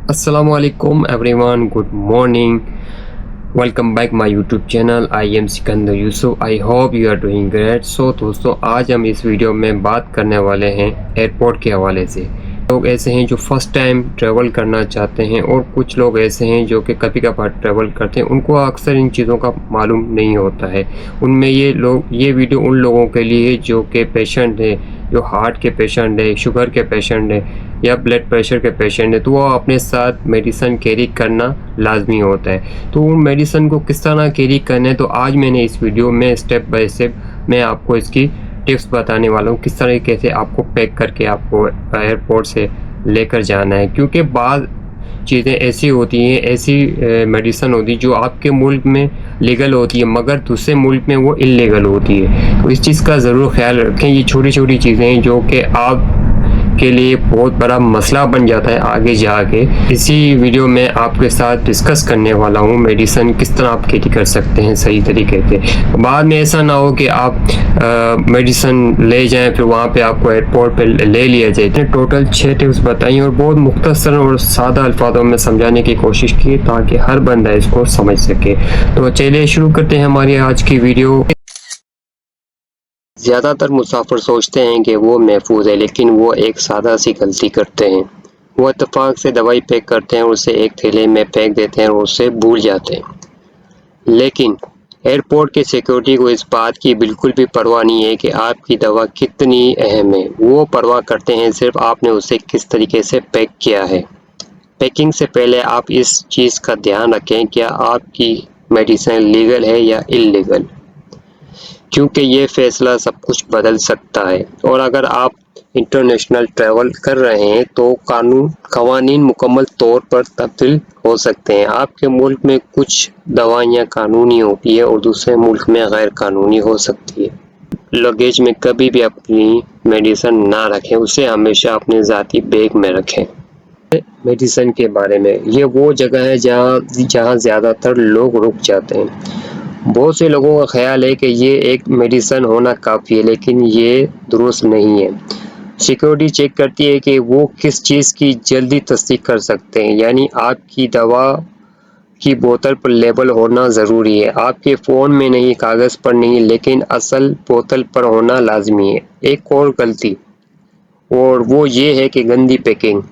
Assalamualaikum everyone, good morning. Welcome back my YouTube channel. I am Sikandar Yusuf. I hope you are doing great. So दोस्तों, आज हम इस video में बात करने वाले हैं एयरपोर्ट के हवाले से। लोग ऐसे हैं जो फर्स्ट टाइम ट्रैवल करना चाहते हैं और कुछ लोग ऐसे हैं जो कि कभी कभार ट्रैवल करते हैं, उनको अक्सर इन चीज़ों का मालूम नहीं होता है। उनमें ये वीडियो उन लोगों के लिए जो कि पेशेंट है, जो हार्ट के पेशेंट है, शुगर के पेशेंट है या ब्लड प्रेशर के पेशेंट है, तो वो अपने साथ मेडिसिन कैरी करना लाजमी होता है। तो उन मेडिसिन को किस तरह कैरी करना है, तो आज मैंने इस वीडियो में स्टेप बाय स्टेप मैं आपको इसकी टिप्स बताने वाला हूँ, किस तरीके से आपको पैक करके आपको एयरपोर्ट से लेकर जाना है। क्योंकि बाद चीज़ें ऐसी होती हैं, ऐसी मेडिसिन होती है जो आपके मुल्क में लीगल होती है मगर दूसरे मुल्क में वो इल्लीगल होती है। तो इस चीज़ का ज़रूर ख्याल रखें। ये छोटी छोटी चीज़ें हैं जो कि आप के लिए बहुत बड़ा मसला बन जाता है आगे जाके। इसी वीडियो में आपके साथ डिस्कस करने वाला हूँ मेडिसिन किस तरह आप खेती कर सकते हैं सही तरीके से। बाद में ऐसा ना हो कि आप मेडिसिन ले जाएं फिर वहाँ पे आपको एयरपोर्ट पे ले लिया जाए। इतने टोटल 6 टिप्स बताई और बहुत मुख्तसर और सादा अल्फाजों में समझाने की कोशिश की ताकि हर बंदा इसको समझ सके। तो चलिए शुरू करते हैं हमारी आज की वीडियो। ज़्यादातर मुसाफिर सोचते हैं कि वो महफूज है, लेकिन वो एक सादा सी गलती करते हैं। वो इत्तेफाक से दवाई पैक करते हैं, उसे एक थैले में फेंक देते हैं और उसे भूल जाते हैं। लेकिन एयरपोर्ट के सिक्योरिटी को इस बात की बिल्कुल भी परवाह नहीं है कि आपकी दवा कितनी अहम है। वो परवाह करते हैं सिर्फ आपने उसे किस तरीके से पैक किया है। पैकिंग से पहले आप इस चीज़ का ध्यान रखें, क्या आपकी मेडिसिन लीगल है या इल्लीगल, क्योंकि ये फैसला सब कुछ बदल सकता है। और अगर आप इंटरनेशनल ट्रैवल कर रहे हैं तो कवानीन मुकम्मल तौर पर तब्दील हो सकते हैं। आपके मुल्क में कुछ दवाइयाँ कानूनी होती है और दूसरे मुल्क में गैर कानूनी हो सकती है। लगेज में कभी भी अपनी मेडिसिन ना रखें, उसे हमेशा अपने ज़ाती बैग में रखें। मेडिसिन के बारे में, ये वो जगह है जहाँ ज़्यादातर लोग रुक जाते हैं। बहुत से लोगों का ख्याल है कि ये एक मेडिसिन होना काफ़ी है, लेकिन ये दुरुस्त नहीं है। सिक्योरिटी चेक करती है कि वो किस चीज़ की जल्दी तस्दीक कर सकते हैं, यानी आपकी दवा की बोतल पर लेबल होना ज़रूरी है। आपके फ़ोन में नहीं, कागज़ पर नहीं, लेकिन असल बोतल पर होना लाजमी है। एक और गलती और वो ये है कि गंदी पैकिंग।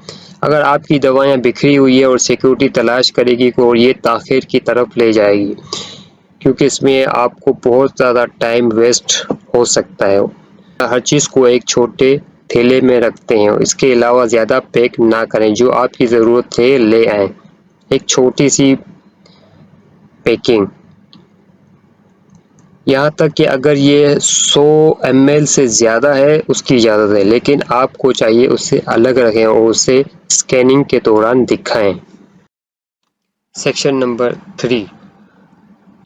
अगर आपकी दवाएं बिखरी हुई है और सिक्योरिटी तलाश करेगी और ये ताख़ीर की तरफ ले जाएगी, क्योंकि इसमें आपको बहुत ज़्यादा टाइम वेस्ट हो सकता है। हर चीज़ को एक छोटे थैले में रखते हैं, इसके अलावा ज़्यादा पैक ना करें। जो आपकी ज़रूरत है ले आएं। एक छोटी सी पैकिंग, यहाँ तक कि अगर ये 100 ml से ज़्यादा है उसकी इजाज़त है, लेकिन आपको चाहिए उससे अलग रखें और उसे स्कैनिंग के दौरान दिखाएं। Section number 3,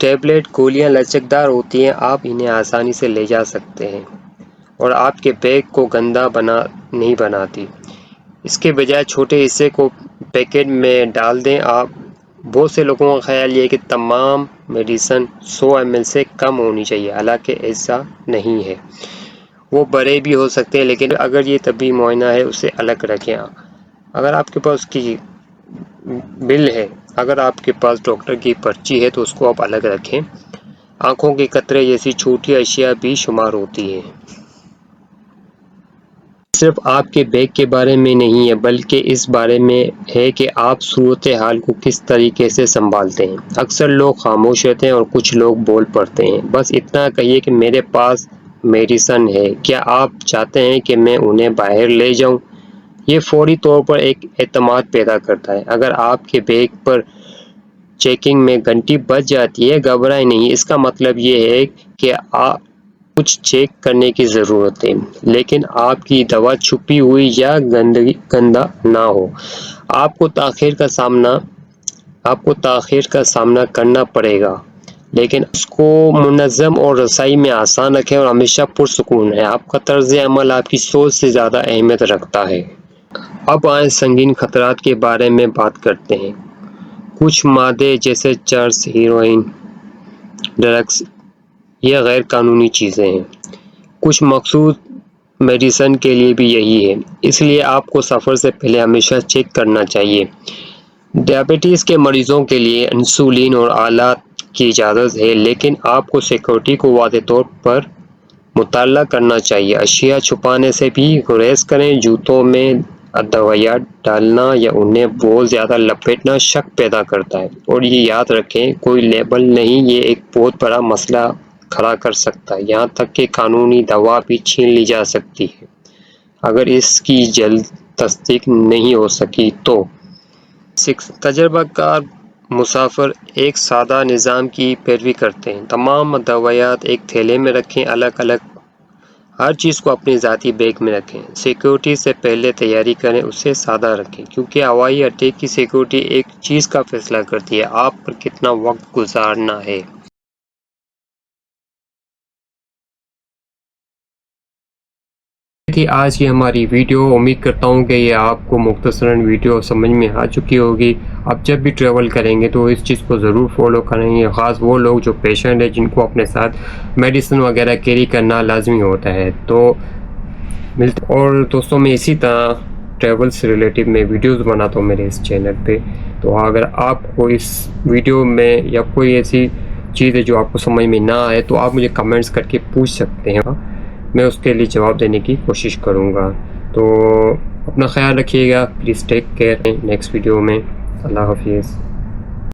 tablet. गोलियां लचकदार होती हैं, आप इन्हें आसानी से ले जा सकते हैं और आपके बैग को गंदा नहीं बनाती। इसके बजाय छोटे हिस्से को पैकेट में डाल दें। बहुत से लोगों का ख्याल ये है कि तमाम मेडिसिन 100 ml से कम होनी चाहिए, हालांकि ऐसा नहीं है। वो बड़े भी हो सकते हैं, लेकिन अगर ये तबी मुआयना है उसे अलग रखें। अगर आपके पास उसकी बिल है, अगर आपके पास डॉक्टर की पर्ची है तो उसको आप अलग रखें। आंखों के कतरे जैसी छोटी अशिया भी शुमार होती हैं। सिर्फ आपके बैग के बारे में नहीं है, बल्कि इस बारे में है कि आप सूरत हाल को किस तरीके से संभालते हैं। अक्सर लोग खामोश रहते हैं और कुछ लोग बोल पड़ते हैं। बस इतना कहिए कि मेरे पास मेडिसिन है, क्या आप चाहते हैं कि मैं उन्हें बाहर ले जाऊं? ये फौरी तौर पर एक एतमाद पैदा करता है। अगर आपके बैग पर चेकिंग में घंटी बज जाती है, घबराएं नहीं। इसका मतलब ये है कि कुछ चेक करने की ज़रूरत है, लेकिन आपकी दवा छुपी हुई या गंदा ना हो। आपको ताख़ीर का सामना करना पड़ेगा, लेकिन उसको मुनज़्ज़म और रसाई में आसान रखें और हमेशा पुरसुकून है। आपका तर्ज़ अमल आपकी सोच से ज़्यादा अहमियत रखता है। अब आए संगीन खतरात के बारे में बात करते हैं। कुछ मादे जैसे चर्स, हेरोइन, ड्रग्स, ये गैर कानूनी चीज़ें हैं। कुछ मखसूस मेडिसिन के लिए भी यही है, इसलिए आपको सफ़र से पहले हमेशा चेक करना चाहिए। ڈائبٹیز کے مریضوں کے لیے انسولین اور آلات کی اجازت ہے، لیکن آپ کو سیکیورٹی کو واضح طور پر مطالعہ کرنا چاہیے۔ اشیاء چھپانے سے بھی گریز کریں۔ جوتوں میں ادویات ڈالنا یا انہیں بہت زیادہ لپیٹنا شک پیدا کرتا ہے، اور یہ یاد رکھیں کوئی لیبل نہیں یہ ایک بہت بڑا مسئلہ کھڑا کر سکتا ہے، یہاں تک کہ قانونی دوا بھی چھین لی جا سکتی ہے اگر اس کی جلد تصدیق نہیں ہو سکی تو۔ 6 تجربہ کار مسافر ایک سادہ نظام کی پیروی کرتے ہیں۔ تمام ادویات ایک تھیلے میں رکھیں، الگ الگ، ہر چیز کو اپنی ذاتی بیگ میں رکھیں۔ سیکیورٹی سے پہلے تیاری کریں، اسے سادہ رکھیں، کیونکہ ہوائی اڈے کی سیکیورٹی ایک چیز کا فیصلہ کرتی ہے، آپ پر کتنا وقت گزارنا ہے۔ تھی آج کی ہماری ویڈیو، امید کرتا ہوں کہ یہ آپ کو مختصراً ویڈیو سمجھ میں آ چکی ہوگی۔ اب جب بھی ٹریول کریں گے تو اس چیز کو ضرور فالو کریں گے، خاص وہ لوگ جو پیشنٹ ہیں جن کو اپنے ساتھ میڈیسن وغیرہ کیری کرنا لازمی ہوتا ہے۔ تو اور دوستوں میں اسی طرح ٹریول سے ریلیٹڈ میں ویڈیوز بناتا ہوں میرے اس چینل پہ، تو اگر آپ کو اس ویڈیو میں یا کوئی ایسی چیز ہے جو آپ کو سمجھ میں نہ آئے تو آپ مجھے کمنٹس کر کے پوچھ سکتے ہیں، میں اس کے لیے جواب دینے کی کوشش کروں گا۔ تو اپنا خیال رکھیے گا، please take care, next video میں، اللہ حافظ۔